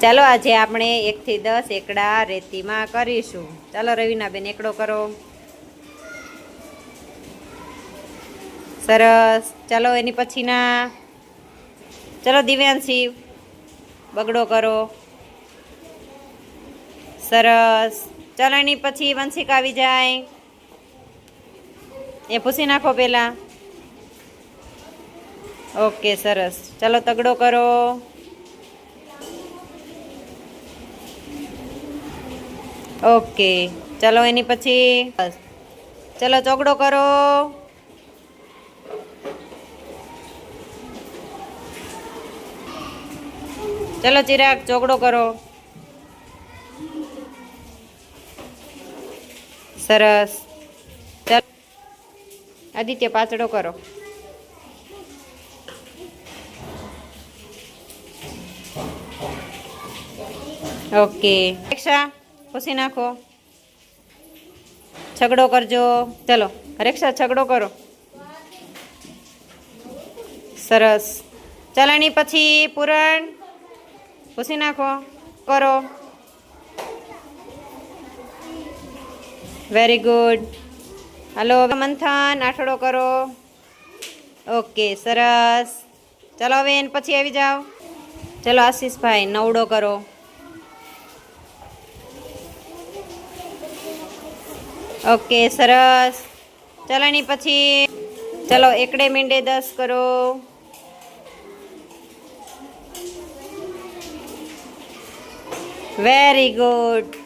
ચાલો આજે આપણે 1 થી 10 એકડા રેતીમાં કરીશું. ચાલો રવિના બેન એકડો કરો. સરસ. ચાલો એની પછીના ચાલો દિવ્યાંશી બગડો કરો. સરસ. ચાલો એની પછી વંશિક આવી જાય. એ પૂછી નાખો પહેલા. ઓકે સરસ. ચાલો તગડો કરો. ઓકે ચાલો એની પછી ચાલો ચોગડો કરો. ચાલો ચિરાગ ચોગડો કરો. સરસ. ચાલો આદિત્ય પાતળો કરો. ઓકે રેક્ષા પૂછી નાખો. છગડો કરજો. ચલો રેક્ષા છગડો કરો. સરસ. ચાલો એની પછી પૂરણ પૂછી નાખો. કરો. Very good. હાલો મંથન આઠડો કરો. ઓકે સરસ. ચાલો હવે એને પછી આવી જાઓ. ચલો આશીષભાઈ નવડો કરો. ઓકે સરસ. ચાલો એની પછી ચલો એકડે મીંડે 10 કરો. Very good.